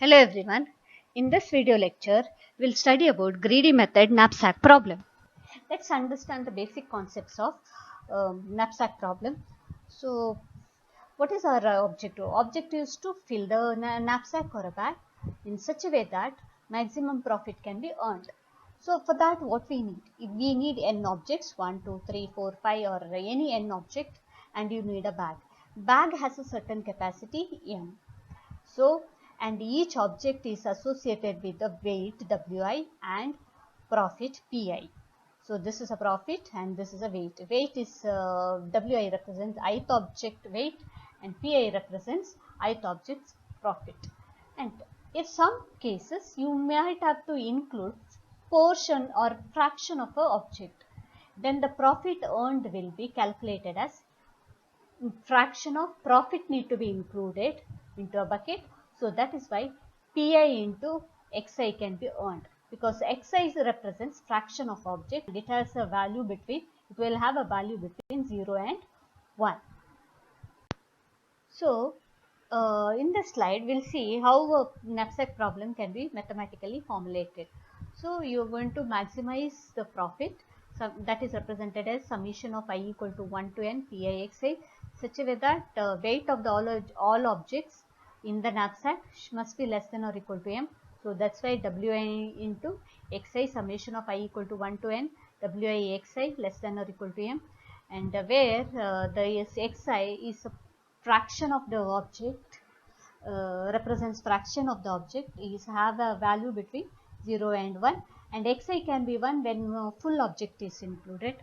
Hello everyone. In this video lecture, we'll study about greedy method knapsack problem. Let's understand the basic concepts of knapsack problem. So, what is our objective? Objective is to fill the knapsack or a bag in such a way that maximum profit can be earned. So, for that what we need? We need n objects, 1, 2, 3, 4, 5 or any n object, and you need a bag. Bag has a certain capacity m. So, and each object is associated with the weight Wi and profit Pi. So, this is a profit and this is a weight. Weight is Wi represents ith object weight and Pi represents ith object's profit. And in some cases, you might have to include portion or fraction of a object. Then the profit earned will be calculated as fraction of profit need to be included into a bucket. So that is why Pi into Xi can be earned, because Xi represents fraction of object. It has a value between, it will have a value between 0 and 1. So in this slide we'll see how a knapsack problem can be mathematically formulated. So you are going to maximize the profit, that is represented as summation of I equal to 1 to n Pi Xi, such a way that weight of the all objects in the knapsack must be less than or equal to m. So that's why Wi into Xi summation of I equal to 1 to n Wi Xi less than or equal to m, and where the Xi is a fraction of the object, represents fraction of the object, is have a value between 0 and 1, and Xi can be 1 when full object is included.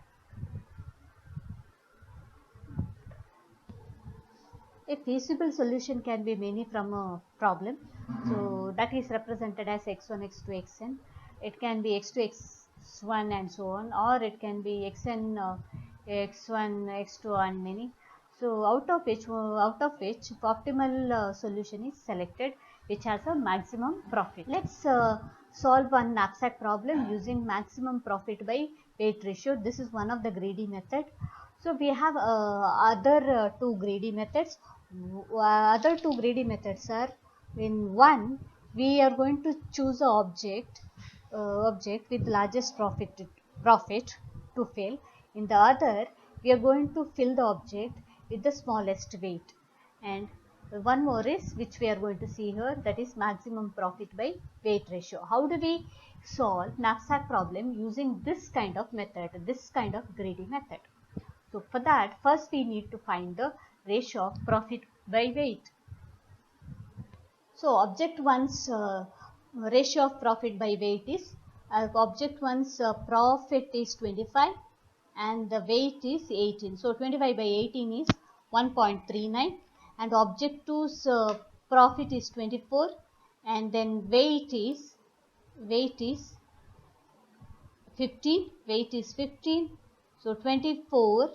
A feasible solution can be many from a problem. So that is represented as x1, x2, xn. It can be x2, x1 and so on, or it can be xn, x1, x2 and many. So out of which optimal solution is selected, which has a maximum profit. Let's solve one knapsack problem using maximum profit by weight ratio. This is one of the greedy method. So we have other two greedy methods. Other two greedy methods are, in one we are going to choose an object with largest profit to fill. In the other, we are going to fill the object with the smallest weight. And one more is, which we are going to see here, that is maximum profit by weight ratio. How do we solve knapsack problem using this kind of method, this kind of greedy method? So for that, first we need to find the ratio of profit by weight. So object 1's ratio of profit by weight is, object 1's profit is 25 and the weight is 18. So 25 by 18 is 1.39, and object 2's profit is 24 and then weight is 15. Weight is 15. So 24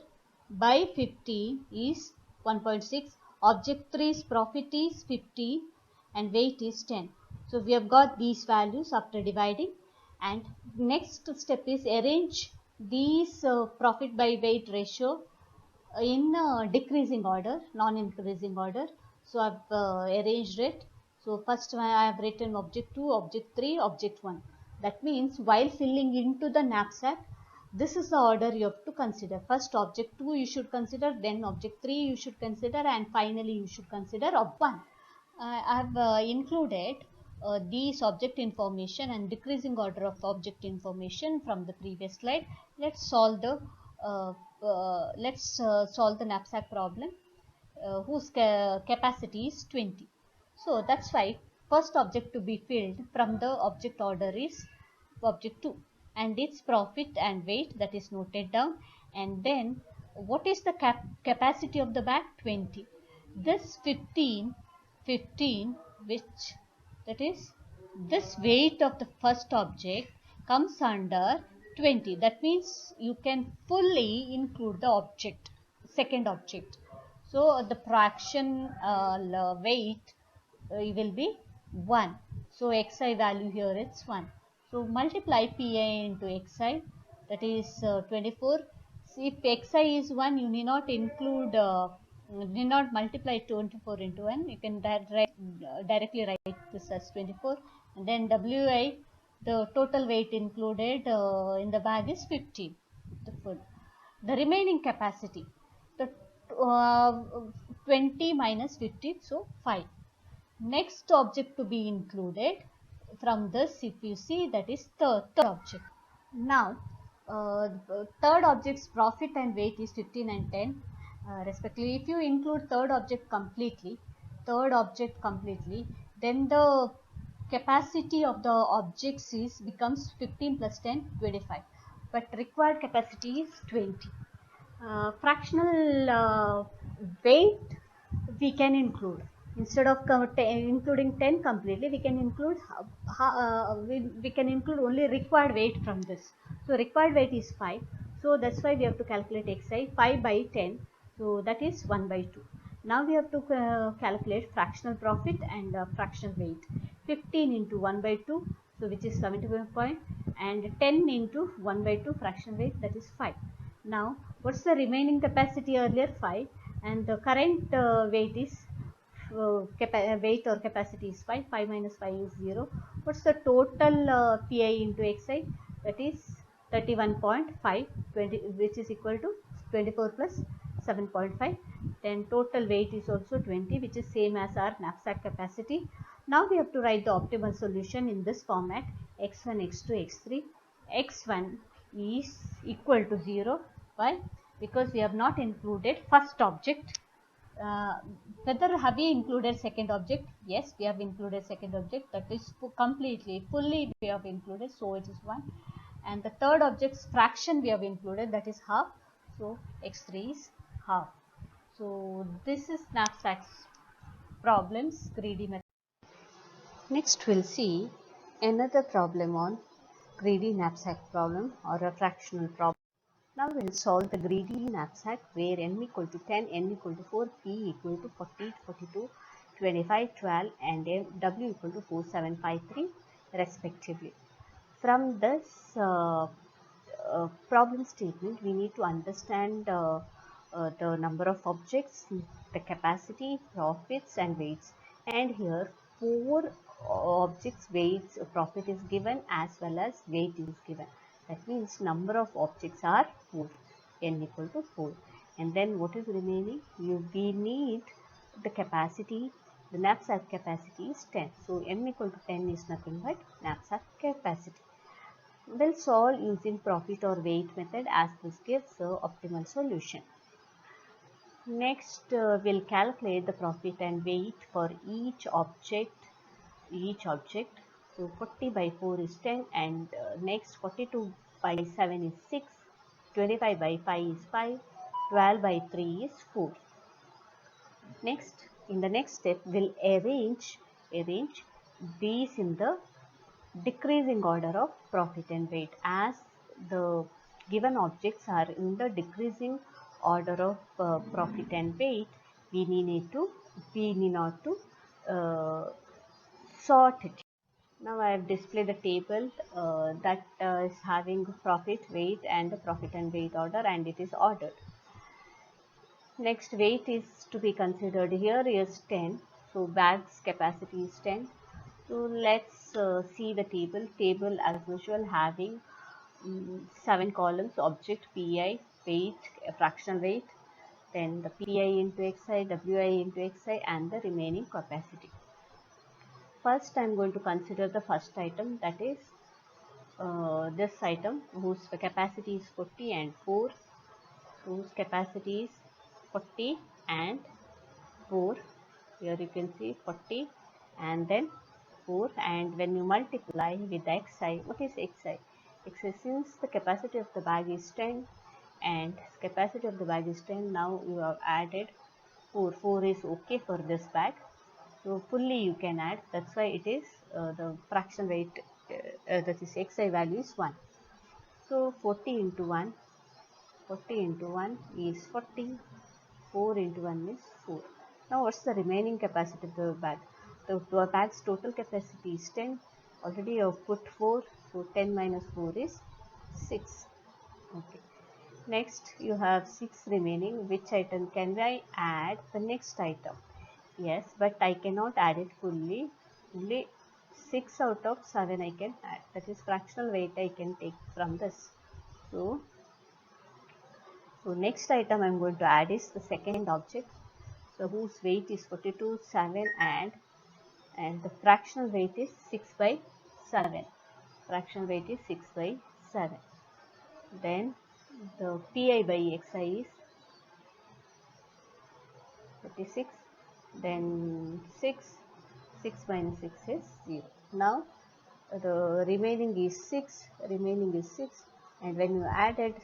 by 15 is 1.6. Object 3's profit is 15 and weight is 10. So we have got these values after dividing, and next step is arrange these profit by weight ratio in decreasing order, non-increasing order. So I have arranged it. So first I have written object 2, object 3, object 1. That means while filling into the knapsack, this is the order you have to consider. First object 2 you should consider, then object 3 you should consider, and finally you should consider ob 1. I have included these object information and decreasing order of object information from the previous slide. Let's solve the solve the knapsack problem whose capacity is 20. So that's why first object to be filled from the object order is object 2, and its profit and weight, that is noted down. And then what is the capacity of the bag? 20. This 15 which, that is this weight of the first object comes under 20. That means you can fully include the object, second object. So the fraction weight will be 1. So xi value here is 1. So multiply pi into xi, that is 24. See, if xi is 1, you need not include, need not multiply 24 into 1. You can directly write this as 24. And then wi, the total weight included in the bag is 50, the food. The remaining capacity, the uh, 20 minus 50, so 5. Next object to be included from this, if you see, that is third object. Now the third object's profit and weight is 15 and 10 respectively. If you include third object completely, then the capacity of the objects is becomes 15 plus 10, 25, but required capacity is 20. Fractional weight we can include, instead of including 10 completely, we can include we can include only required weight from this. So required weight is 5, so that's why we have to calculate xi 5 by 10, so that is 1 by 2. Now we have to calculate fractional profit and fractional weight. 15 into 1 by 2, so which is 75 point, and 10 into 1 by 2 fractional weight, that is 5. Now what's the remaining capacity? Earlier 5, and the current weight is weight or capacity is 5. 5 minus 5 is 0. What's the total pi into xi? That is 31.5, 20, which is equal to 24 plus 7.5. Then total weight is also 20, which is same as our knapsack capacity. Now we have to write the optimal solution in this format: x1, x2, x3. x1 is equal to 0. Why? Because we have not included first object. Whether have we included second object? Yes, we have included second object, that is fully we have included, so it is 1. And the third object's fraction we have included, that is half, so x3 is half. So this is knapsack's problems, greedy method. Next we'll see another problem on greedy knapsack problem or a fractional problem. Now we'll solve the greedy knapsack where n equal to 10, n equal to 4, p equal to 40, 42, 25, 12 and w equal to 4, 7, 5, 3 respectively. From this problem statement, we need to understand the number of objects, the capacity, profits and weights. And here 4 objects, weights, profit is given as well as weight is given. That means number of objects are 4, n equal to 4. And then what is remaining? We need the capacity. The knapsack capacity is 10. So m equal to 10 is nothing but knapsack capacity. We'll solve using profit or weight method, as this gives the optimal solution. Next we'll calculate the profit and weight for each object. So 40 by 4 is 10, and next 42 by 7 is 6, 25 by 5 is 5, 12 by 3 is 4. Next, in the next step, we'll arrange these in the decreasing order of profit and weight. As the given objects are in the decreasing order of profit and weight, we need not to sort it. Now I have displayed the table that is having profit, weight and the profit and weight order, and it is ordered. Next, weight is to be considered. Here is 10, so bag's capacity is 10. So let's see the table as usual, having 7 columns: object, pi, weight, fractional weight, then the pi into xi, wi into xi and the remaining capacity. First I am going to consider the first item, that is this item whose capacity is 40 and 4, whose capacity is 40 and 4. Here you can see 40 and then 4, and when you multiply with the xi, what is xi? Xi, since the capacity of the bag is 10 and capacity of the bag is 10, now you have added 4. 4 is okay for this bag, so fully you can add. That's why it is the fraction weight, that is xi value is 1. So 40 into 1 is 40, 4 into 1 is 4. Now what's the remaining capacity of the bag? The bag's total capacity is 10. Already you have put 4, so 10 minus 4 is 6. Okay. Next you have 6 remaining. Which item can I add? The next item. Yes, but I cannot add it fully. Only 6 out of 7 I can add. That is fractional weight I can take from this. So next item I am going to add is the second object. So whose weight is 42, 7 and the fractional weight is 6 by 7. Fractional weight is 6 by 7. Then the Pi by Xi is 36. Then 6 minus 6 is 0. Now the remaining is 6, and when you added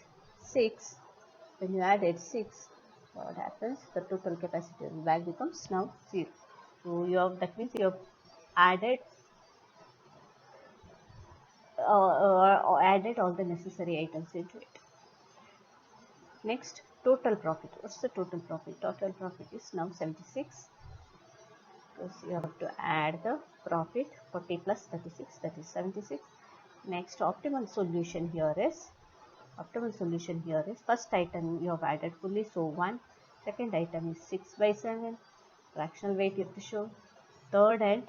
6, what happens? The total capacity of the bag becomes now 0. So that means you have added all the necessary items into it. Next, total profit. What's the total profit? Total profit is now 76. Because you have to add the profit 40 plus 36, that is 76. Next, optimal solution here is first item you have added fully, so 1. Second item is 6 by 7. Fractional weight you have to show. Third and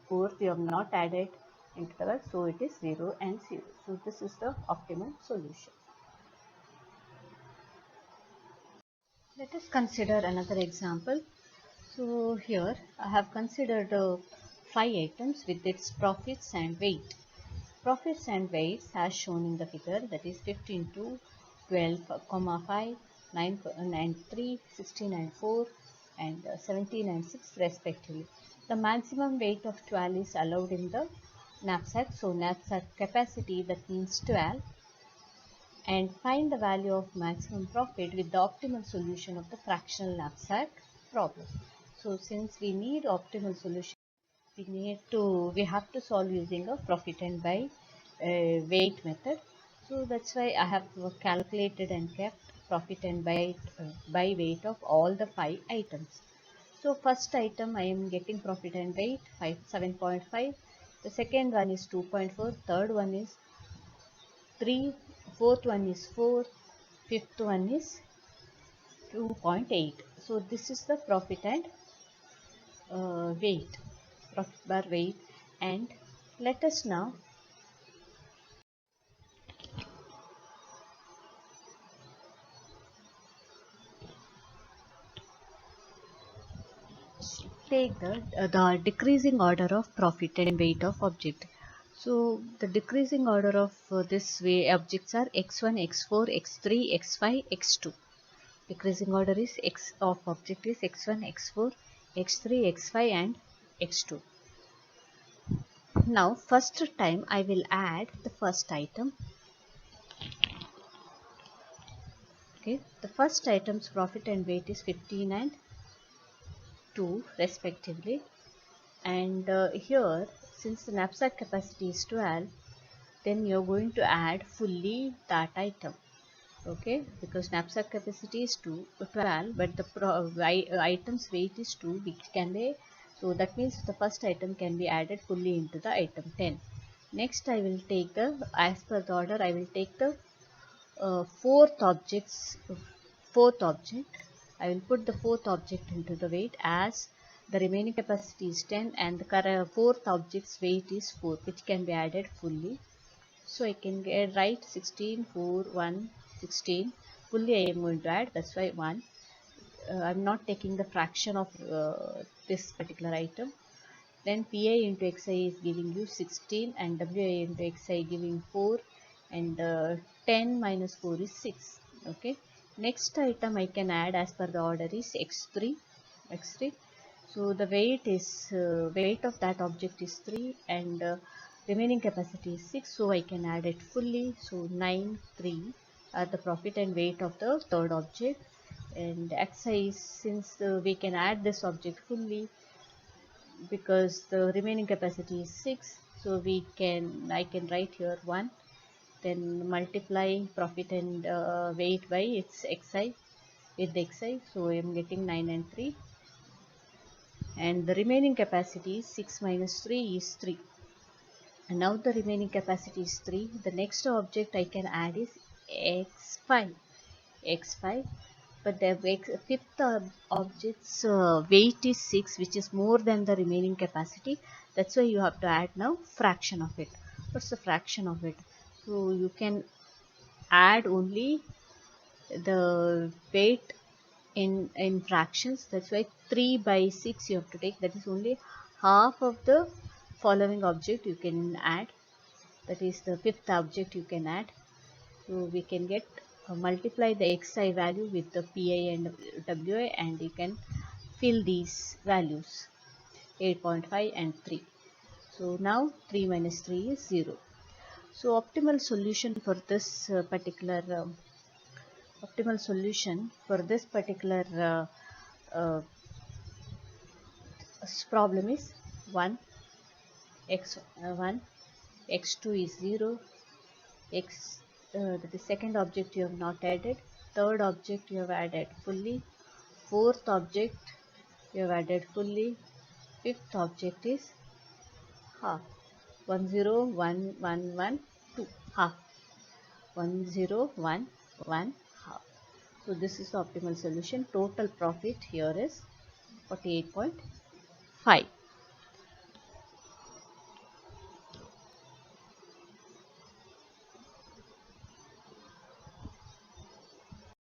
fourth you have not added into the bag, so it is 0 and 0. So this is the optimal solution. Let us consider another example. So here I have considered 5 items with its profits and weight. Profits and weights as shown in the figure, that is 15 2, 12, 5, 9, 3, 16 and 4 and 17 and 6 respectively. The maximum weight of 12 is allowed in the knapsack. So knapsack capacity, that means 12, and find the value of maximum profit with the optimal solution of the fractional knapsack problem. So since we need optimal solution, we have to solve using a profit and by weight method. So that's why I have calculated and kept profit and by weight of all the 5 items. So first item I am getting profit and weight 7.5. The second one is 2.4. Third one is 3. Fourth one is 4. Fifth one is 2.8. So this is the profit and weight, profit bar weight. And let us now take the decreasing order of profit and weight of object. So the decreasing order of this way objects are x1, x4, x3, x5, x2. Decreasing order is of object is x1, x4, x3, x5 and x2. Now first time I will add the first item. Okay, the first item's profit and weight is 15 and 2 respectively, and here since the knapsack capacity is 12, then you're going to add fully that item. Okay, because knapsack capacity is 12, but the item's weight is 2, which can be, so that means the first item can be added fully into the item 10. Next I will take the, as per the order, I will take the fourth object. I will put the fourth object into the weight, as the remaining capacity is 10 and the fourth object's weight is 4, which can be added fully. So I can write 16, 4, 1, 16. Fully I am going to add, that's why 1. I am not taking the fraction of this particular item. Then Pi into Xi is giving you 16 and Wi into Xi giving 4, and 10 minus 4 is 6. Okay. Next item I can add as per the order is x3. So the weight of that object is 3 and remaining capacity is 6. So I can add it fully. So 9, 3 are the profit and weight of the third object, and Xi is, since we can add this object fully because the remaining capacity is 6. So I can write here 1. Then multiply profit and weight by its Xi. with the xi. So I am getting 9 and 3, and the remaining capacity is 6 minus 3 is 3. And now the remaining capacity is 3. The next object I can add is x5. x5, but the fifth object's weight is 6, which is more than the remaining capacity. That's why you have to add now fraction of it. What's the fraction of it? So you can add only the weight in fractions. That's why 3 by 6 you have to take. That is only half of the following object you can add. That is the fifth object you can add. So we can get multiply the xi value with the pi and wi, and you can fill these values 8.5 and 3. So now 3 minus 3 is 0. So optimal solution for this uh, problem is 1 x1 x2 is 0 x the second object you have not added, third object you have added fully, fourth object you have added fully, fifth object is half. 1 0 1 1 1 2 half. 1 0 1 1 half. So this is the optimal solution. Total profit here is 48.5.